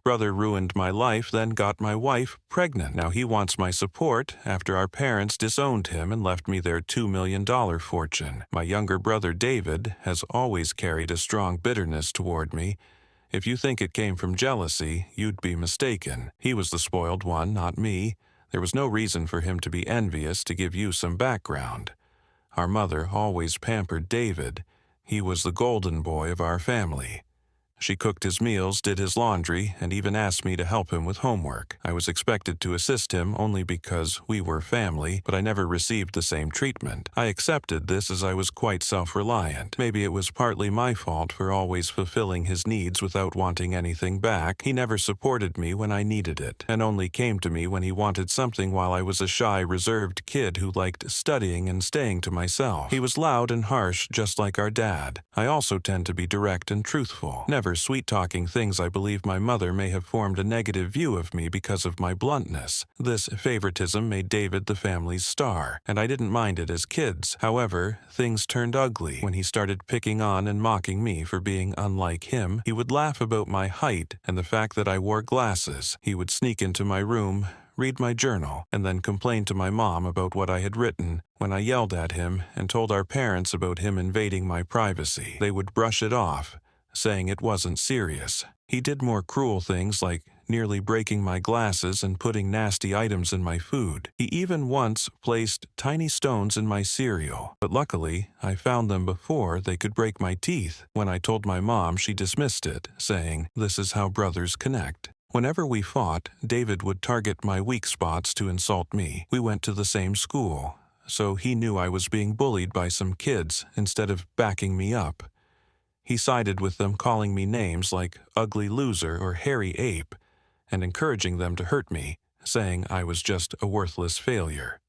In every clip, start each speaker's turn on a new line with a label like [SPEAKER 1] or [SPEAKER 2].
[SPEAKER 1] Brother ruined my life, then got my wife pregnant. Now he wants my support after our parents disowned him and left me their $2 million fortune. My younger brother David has always carried a strong bitterness toward me. If you think it came from jealousy, you'd be mistaken. He was the spoiled one, not me. There was no reason for him to be envious. To give you some background, our mother always pampered David. He was the golden boy of our family. She cooked his meals, did his laundry, and even asked me to help him with homework. I was expected to assist him only because we were family, but I never received the same treatment. I accepted this as I was quite self-reliant. Maybe it was partly my fault for always fulfilling his needs without wanting anything back. He never supported me when I needed it, and only came to me when he wanted something while I was a shy, reserved kid who liked studying and staying to myself. He was loud and harsh, just like our dad. I also tend to be direct and truthful, never sweet-talking things. I believe my mother may have formed a negative view of me because of my bluntness. This favoritism made David the family's star, and I didn't mind it as kids. However, things turned ugly when he started picking on and mocking me for being unlike him. He would laugh about my height and the fact that I wore glasses. He would sneak into my room, read my journal, and then complain to my mom about what I had written. When I yelled at him and told our parents about him invading my privacy, they would brush it off, saying it wasn't serious. He did more cruel things like nearly breaking my glasses and putting nasty items in my food. He even once placed tiny stones in my cereal, but luckily I found them before they could break my teeth. When I told my mom, she dismissed it, saying, "This is how brothers connect." Whenever we fought, David would target my weak spots to insult me. We went to the same school, so he knew I was being bullied by some kids instead of backing me up. He sided with them, calling me names like ugly loser or hairy ape, and encouraging them to hurt me, saying I was just a worthless failure.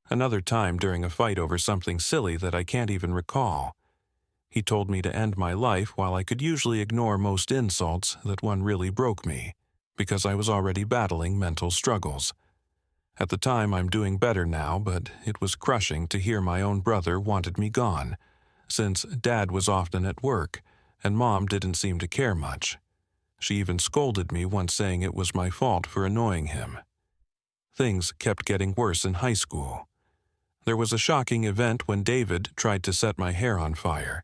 [SPEAKER 1] Another time, during a fight over something silly that I can't even recall, he told me to end my life while I could usually ignore most insults. That one really broke me, because I was already battling mental struggles. At the time, I'm doing better now, but it was crushing to hear my own brother wanted me gone, since Dad was often at work, and Mom didn't seem to care much. She even scolded me once, saying it was my fault for annoying him. Things kept getting worse in high school. There was a shocking event when David tried to set my hair on fire,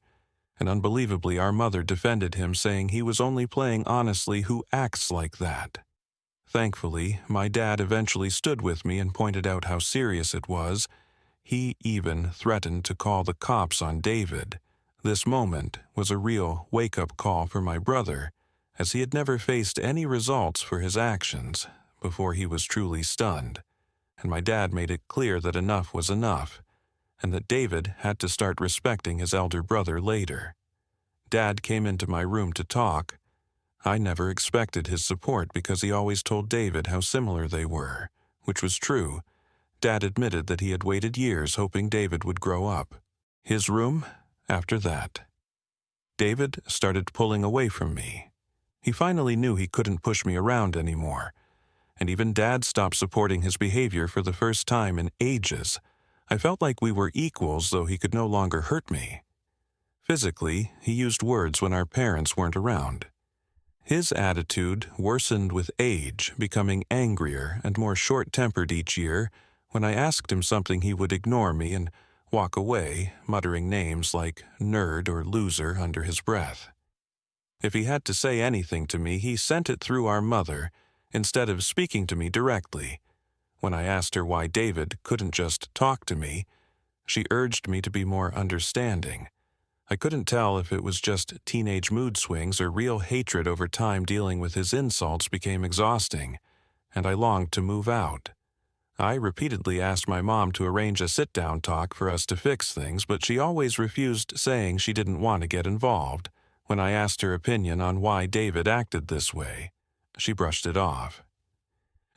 [SPEAKER 1] and unbelievably our mother defended him, saying he was only playing honestly. Who acts like that? Thankfully, my dad eventually stood with me and pointed out how serious it was. He even threatened to call the cops on David. This moment was a real wake-up call for my brother, as he had never faced any results for his actions before he was truly stunned. And my dad made it clear that enough was enough, and that David had to start respecting his elder brother later. Dad came into my room to talk. I never expected his support because he always told David how similar they were, which was true. Dad admitted that he had waited years hoping David would grow up. His room, after that. David started pulling away from me. He finally knew he couldn't push me around anymore, and even Dad stopped supporting his behavior for the first time in ages. I felt like we were equals, though he could no longer hurt me. Physically, he used words when our parents weren't around. His attitude worsened with age, becoming angrier and more short-tempered each year. When I asked him something, he would ignore me and walk away, muttering names like nerd or loser under his breath. If he had to say anything to me, he sent it through our mother, instead of speaking to me directly. When I asked her why David couldn't just talk to me, she urged me to be more understanding. I couldn't tell if it was just teenage mood swings or real hatred over time. Dealing with his insults became exhausting, and I longed to move out. I repeatedly asked my mom to arrange a sit-down talk for us to fix things, but she always refused, saying she didn't want to get involved. When I asked her opinion on why David acted this way, she brushed it off.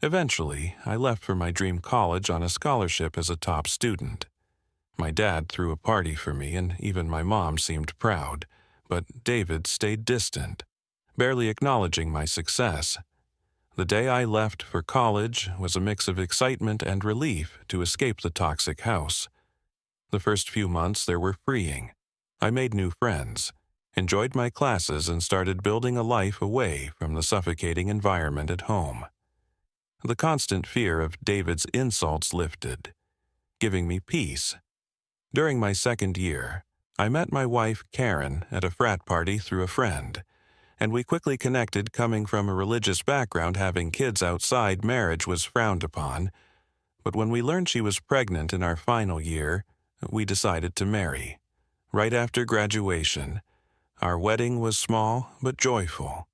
[SPEAKER 1] Eventually, I left for my dream college on a scholarship as a top student. My dad threw a party for me, and even my mom seemed proud, but David stayed distant, barely acknowledging my success. The day I left for college was a mix of excitement and relief to escape the toxic house. The first few months there were freeing. I made new friends, enjoyed my classes, and started building a life away from the suffocating environment at home. The constant fear of David's insults lifted, giving me peace. During my second year, I met my wife, Karen, at a frat party through a friend, and we quickly connected. Coming from a religious background, having kids outside marriage was frowned upon, but when we learned she was pregnant in our final year, we decided to marry. Right after graduation, our wedding was small but joyful.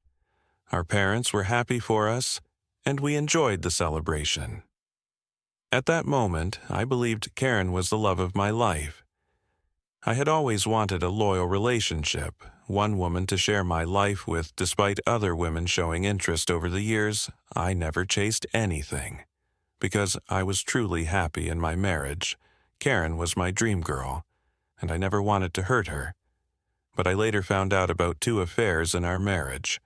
[SPEAKER 1] Our parents were happy for us, and we enjoyed the celebration. At that moment, I believed Karen was the love of my life. I had always wanted a loyal relationship, one woman to share my life with. Despite other women showing interest over the years, I never chased anything. Because I was truly happy in my marriage, Karen was my dream girl, and I never wanted to hurt her. But I later found out about 2 affairs in our marriage.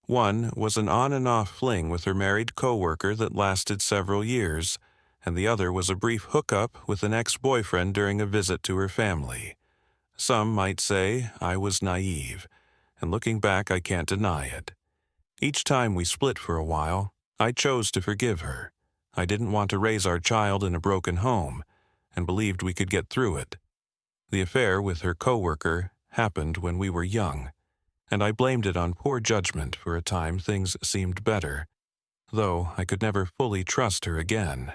[SPEAKER 1] One was an on and off fling with her married coworker that lasted several years, and the other was a brief hookup with an ex-boyfriend during a visit to her family. Some might say I was naive, and looking back I can't deny it. Each time we split for a while, I chose to forgive her. I didn't want to raise our child in a broken home, and believed we could get through it. The affair with her coworker happened when we were young, and I blamed it on poor judgment. For a time things seemed better, though I could never fully trust her again.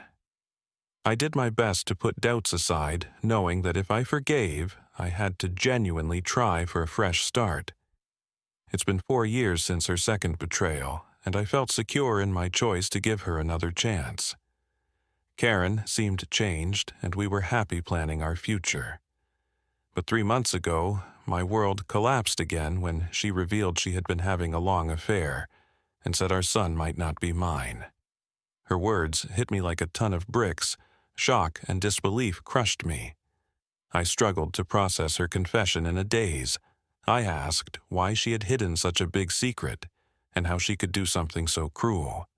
[SPEAKER 1] I did my best to put doubts aside, knowing that if I forgave, I had to genuinely try for a fresh start. It's been 4 years since her second betrayal, and I felt secure in my choice to give her another chance. Karen seemed changed, and we were happy planning our future. But 3 months ago, my world collapsed again when she revealed she had been having a long affair and said our son might not be mine. Her words hit me like a ton of bricks. Shock and disbelief crushed me. I struggled to process her confession in a daze. I asked why she had hidden such a big secret and how she could do something so cruel.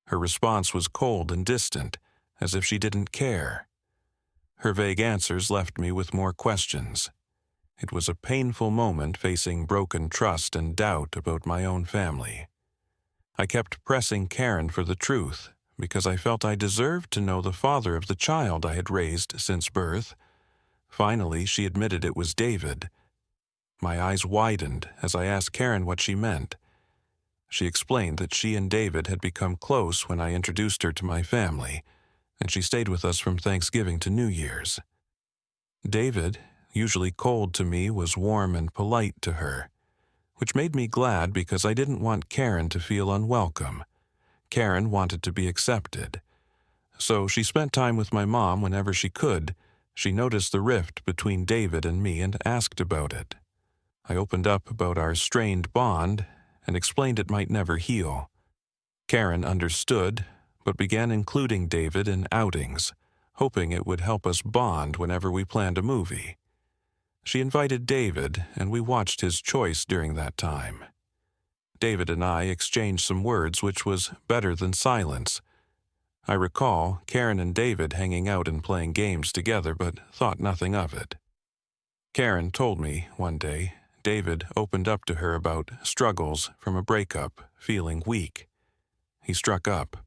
[SPEAKER 1] Her response was cold and distant, as if she didn't care. Her vague answers left me with more questions. It was a painful moment facing broken trust and doubt about my own family. I kept pressing Karen for the truth, because I felt I deserved to know the father of the child I had raised since birth. Finally, she admitted it was David. My eyes widened as I asked Karen what she meant. She explained that she and David had become close when I introduced her to my family, and she stayed with us from Thanksgiving to New Year's. David, usually cold to me, was warm and polite to her, which made me glad because I didn't want Karen to feel unwelcome. Karen wanted to be accepted. So she spent time with my mom whenever she could. She noticed the rift between David and me and asked about it. I opened up about our strained bond and explained it might never heal. Karen understood, but began including David in outings, hoping it would help us bond whenever we planned a movie. She invited David, and we watched his choice during that time. David and I exchanged some words, which was better than silence. I recall Karen and David hanging out and playing games together, but thought nothing of it. Karen told me one day David opened up to her about struggles from a breakup, feeling weak. He struck up.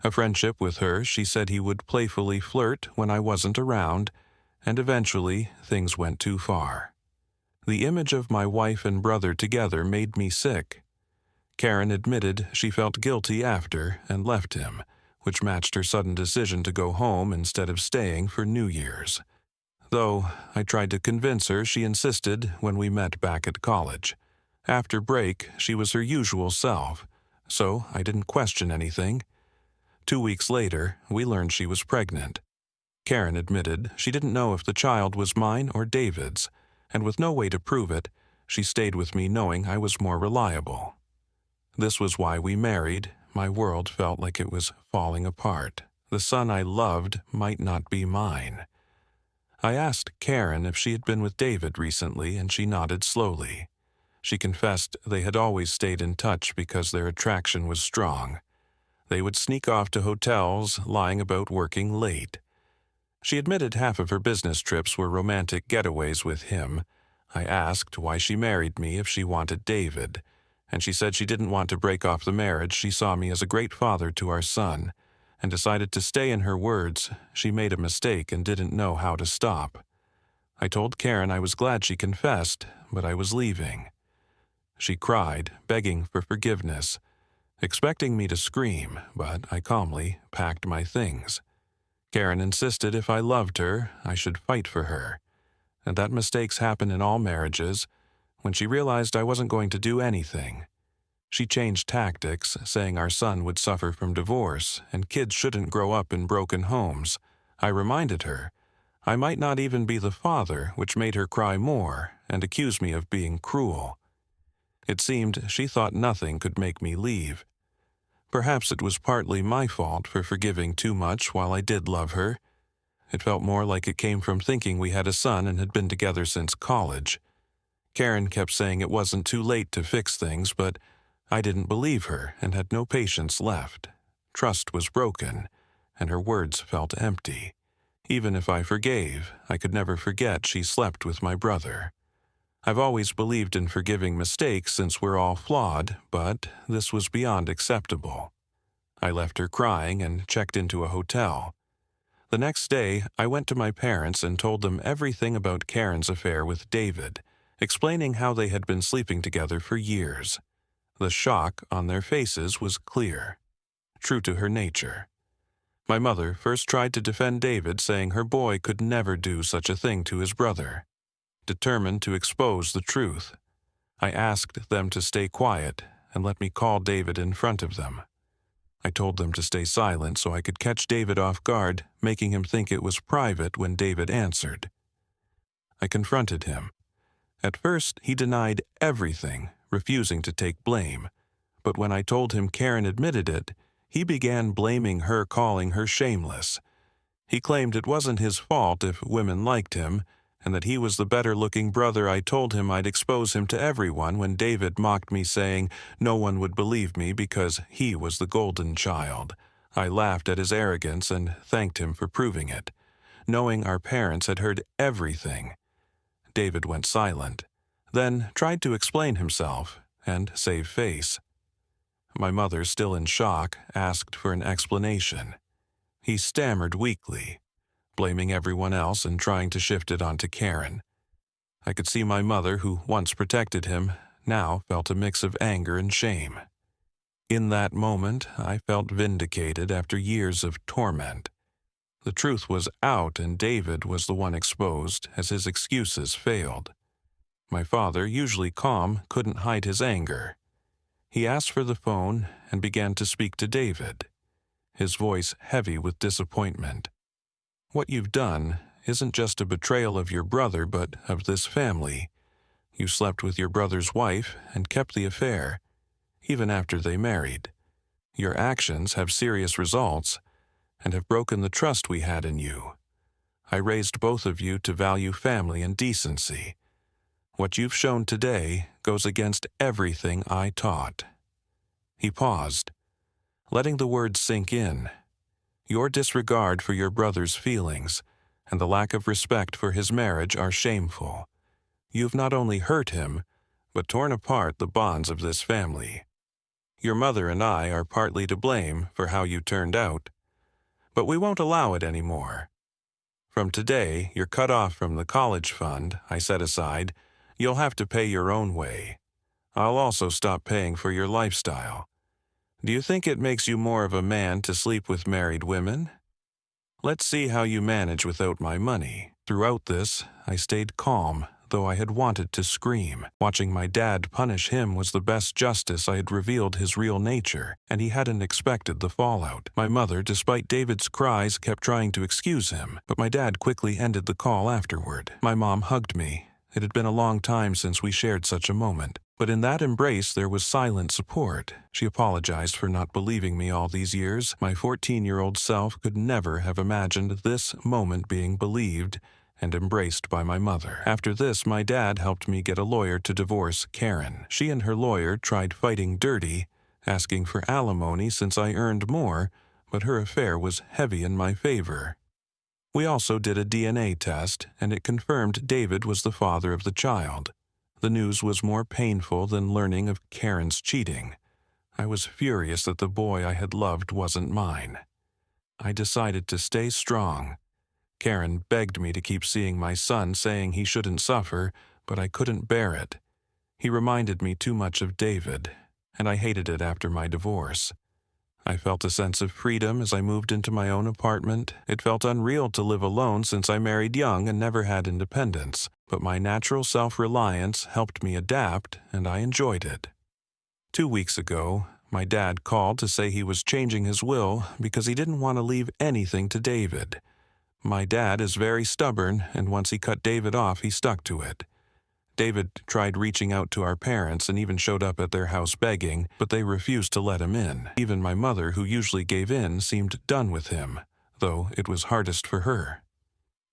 [SPEAKER 1] A friendship with her, she said he would playfully flirt when I wasn't around, and eventually things went too far. The image of my wife and brother together made me sick. Karen admitted she felt guilty after and left him, which matched her sudden decision to go home instead of staying for New Year's. Though I tried to convince her, she insisted when we met back at college. After break, she was her usual self, so I didn't question anything. 2 weeks later, we learned she was pregnant. Karen admitted she didn't know if the child was mine or David's, and with no way to prove it, she stayed with me knowing I was more reliable. This was why we married. My world felt like it was falling apart. The son I loved might not be mine. I asked Karen if she had been with David recently, and she nodded slowly. She confessed they had always stayed in touch because their attraction was strong. They would sneak off to hotels, lying about working late. She admitted half of her business trips were romantic getaways with him. I asked why she married me if she wanted David, and she said she didn't want to break off the marriage. She saw me as a great father to our son, and decided to stay. In her words, she made a mistake and didn't know how to stop. I told Karen I was glad she confessed, but I was leaving. She cried, begging for forgiveness, expecting me to scream, but I calmly packed my things. Karen insisted if I loved her, I should fight for her, and that mistakes happen in all marriages. When she realized I wasn't going to do anything, she changed tactics, saying our son would suffer from divorce and kids shouldn't grow up in broken homes. I reminded her I might not even be the father, which made her cry more and accuse me of being cruel. It seemed she thought nothing could make me leave. Perhaps it was partly my fault for forgiving too much while I did love her. It felt more like it came from thinking we had a son and had been together since college. Karen kept saying it wasn't too late to fix things, but I didn't believe her and had no patience left. Trust was broken, and her words felt empty. Even if I forgave, I could never forget she slept with my brother. I've always believed in forgiving mistakes since we're all flawed, but this was beyond acceptable. I left her crying and checked into a hotel. The next day, I went to my parents and told them everything about Karen's affair with David, explaining how they had been sleeping together for years. The shock on their faces was clear, true to her nature. My mother first tried to defend David, saying her boy could never do such a thing to his brother. Determined to expose the truth, I asked them to stay quiet and let me call David in front of them. I told them to stay silent so I could catch David off guard, making him think it was private when David answered. I confronted him. At first, he denied everything, refusing to take blame. But when I told him Karen admitted it, he began blaming her, calling her shameless. He claimed it wasn't his fault if women liked him, and that he was the better-looking brother. I told him I'd expose him to everyone when David mocked me, saying no one would believe me because he was the golden child. I laughed at his arrogance and thanked him for proving it, knowing our parents had heard everything. David went silent, then tried to explain himself and save face. My mother, still in shock, asked for an explanation. He stammered weakly, blaming everyone else and trying to shift it onto Karen. I could see my mother, who once protected him, now felt a mix of anger and shame. In that moment, I felt vindicated after years of torment. The truth was out and David was the one exposed as his excuses failed. My father, usually calm, couldn't hide his anger. He asked for the phone and began to speak to David, his voice heavy with disappointment. What you've done isn't just a betrayal of your brother, but of this family. You slept with your brother's wife and kept the affair, even after they married. Your actions have serious results and have broken the trust we had in you. I raised both of you to value family and decency. What you've shown today goes against everything I taught. He paused, letting the words sink in. Your disregard for your brother's feelings and the lack of respect for his marriage are shameful. You've not only hurt him, but torn apart the bonds of this family. Your mother and I are partly to blame for how you turned out, but we won't allow it anymore. From today, you're cut off from the college fund I set aside. You'll have to pay your own way. I'll also stop paying for your lifestyle. Do you think it makes you more of a man to sleep with married women? Let's see how you manage without my money. Throughout this, I stayed calm, though I had wanted to scream. Watching my dad punish him was the best justice. I had revealed his real nature, and he hadn't expected the fallout. My mother, despite David's cries, kept trying to excuse him, but my dad quickly ended the call afterward. My mom hugged me. It had been a long time since we shared such a moment, but in that embrace there was silent support. She apologized for not believing me all these years. My 14-year-old self could never have imagined this moment being believed and embraced by my mother. After this, my dad helped me get a lawyer to divorce Karen. She and her lawyer tried fighting dirty, asking for alimony since I earned more, but her affair was heavy in my favor. We also did a DNA test, and it confirmed David was the father of the child. The news was more painful than learning of Karen's cheating. I was furious that the boy I had loved wasn't mine. I decided to stay strong. Karen begged me to keep seeing my son, saying he shouldn't suffer, but I couldn't bear it. He reminded me too much of David, and I hated it after my divorce. I felt a sense of freedom as I moved into my own apartment. It felt unreal to live alone since I married young and never had independence, but my natural self-reliance helped me adapt, and I enjoyed it. 2 weeks ago, my dad called to say he was changing his will because he didn't want to leave anything to David. My dad is very stubborn, and once he cut David off, he stuck to it. David tried reaching out to our parents and even showed up at their house begging, but they refused to let him in. Even my mother, who usually gave in, seemed done with him, though it was hardest for her.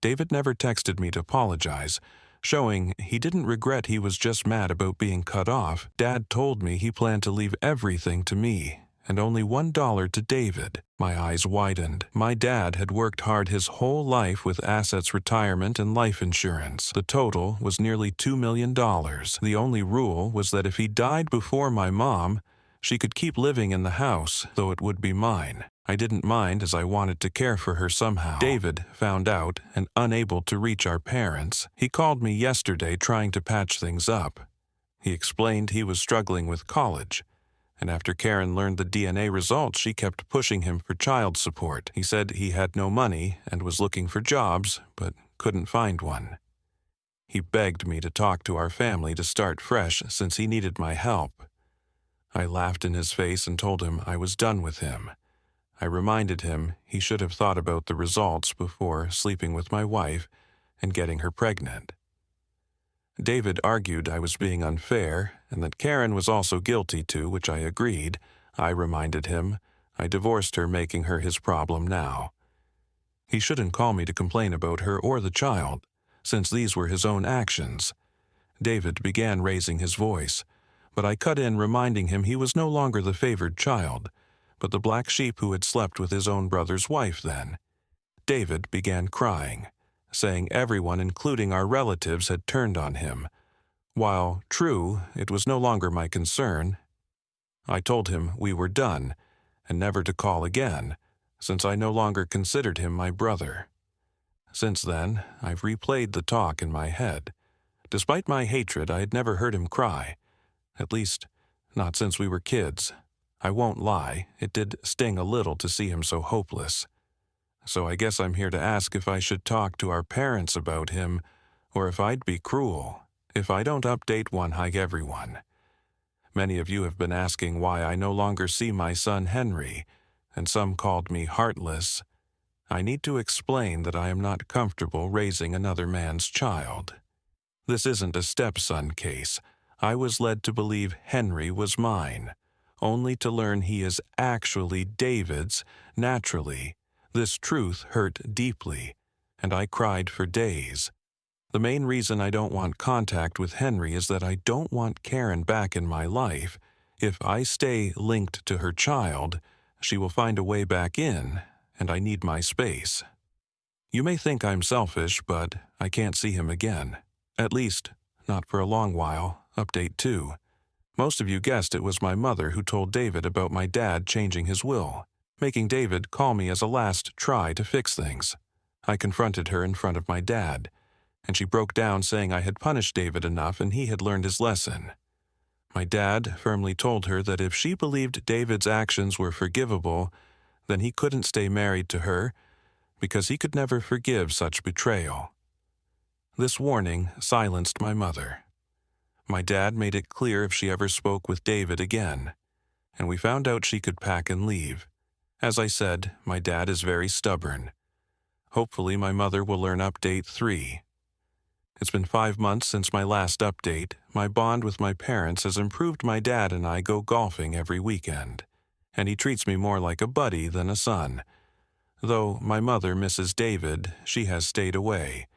[SPEAKER 1] David never texted me to apologize, showing he didn't regret, he was just mad about being cut off. Dad told me he planned to leave everything to me, and only $1 to David. My eyes widened. My dad had worked hard his whole life with assets, retirement, and life insurance. The total was nearly $2 million. The only rule was that if he died before my mom, she could keep living in the house, though it would be mine. I didn't mind, as I wanted to care for her somehow. David found out, and unable to reach our parents, he called me yesterday trying to patch things up. He explained he was struggling with college, and after Karen learned the DNA results, she kept pushing him for child support. He said he had no money and was looking for jobs, but couldn't find one. He begged me to talk to our family to start fresh since he needed my help. I laughed in his face and told him I was done with him. I reminded him he should have thought about the results before sleeping with my wife and getting her pregnant. David argued I was being unfair and that Karen was also guilty too, which I agreed. I reminded him I divorced her, making her his problem now. He shouldn't call me to complain about her or the child, since these were his own actions. David began raising his voice, but I cut in, reminding him he was no longer the favored child, but the black sheep who had slept with his own brother's wife then. David began crying, saying everyone, including our relatives, had turned on him. While true, it was no longer my concern. I told him we were done, and never to call again, since I no longer considered him my brother. Since then, I've replayed the talk in my head. Despite my hatred, I had never heard him cry. At least, not since we were kids. I won't lie, it did sting a little to see him so hopeless. So I guess I'm here to ask if I should talk to our parents about him, or if I'd be cruel if I don't update one hike everyone. Many of you have been asking why I no longer see my son Henry, and some called me heartless. I need to explain that I am not comfortable raising another man's child. This isn't a stepson case. I was led to believe Henry was mine, only to learn he is actually David's naturally. This truth hurt deeply, and I cried for days. The main reason I don't want contact with Henry is that I don't want Karen back in my life. If I stay linked to her child, she will find a way back in, and I need my space. You may think I'm selfish, but I can't see him again. At least, not for a long while. Update 2. Most of you guessed it was my mother who told David about my dad changing his will, making David call me as a last try to fix things. I confronted her in front of my dad, and she broke down, saying I had punished David enough and he had learned his lesson. My dad firmly told her that if she believed David's actions were forgivable, then he couldn't stay married to her because he could never forgive such betrayal. This warning silenced my mother. My dad made it clear if she ever spoke with David again, and we found out she could pack and leave. As I said, my dad is very stubborn. Hopefully my mother will learn update 3. It's been 5 months since my last update. My bond with my parents has improved. My dad and I go golfing every weekend, and he treats me more like a buddy than a son. Though my mother misses David, she has stayed away.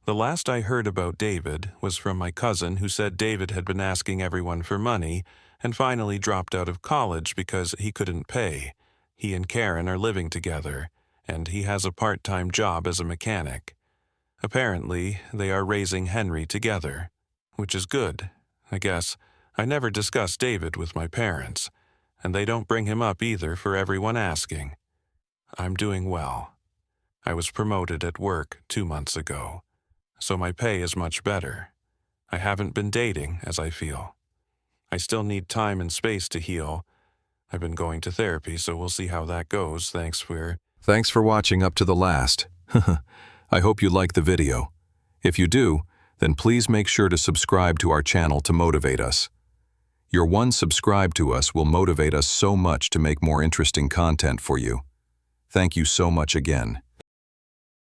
[SPEAKER 1] The last I heard about David was from my cousin, who said David had been asking everyone for money and finally dropped out of college because he couldn't pay. He and Karen are living together, and he has a part-time job as a mechanic. Apparently, they are raising Henry together, which is good, I guess. I never discuss David with my parents, and they don't bring him up either for everyone asking. I'm doing well. I was promoted at work 2 months ago, so my pay is much better. I haven't been dating, as I feel. I still need time and space to heal. I've been going to therapy, so we'll see how that goes. Thanks for watching up to the last. I hope you like the video. If you do, then please make sure to subscribe to our channel to motivate us. Your one subscribe to us will motivate us so much to make more interesting content for you. Thank you so much again.